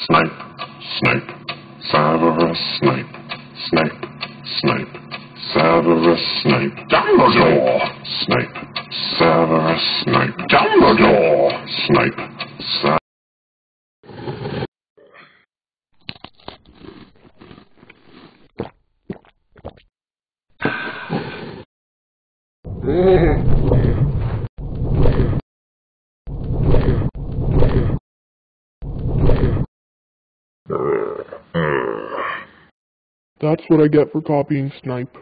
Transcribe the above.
Snape, Snape, Severus Snape, Snape, Snape, Severus Snape, Dumbledore, Snape, Severus Snape, Dumbledore, Snape, That's what I get for copying Snipe.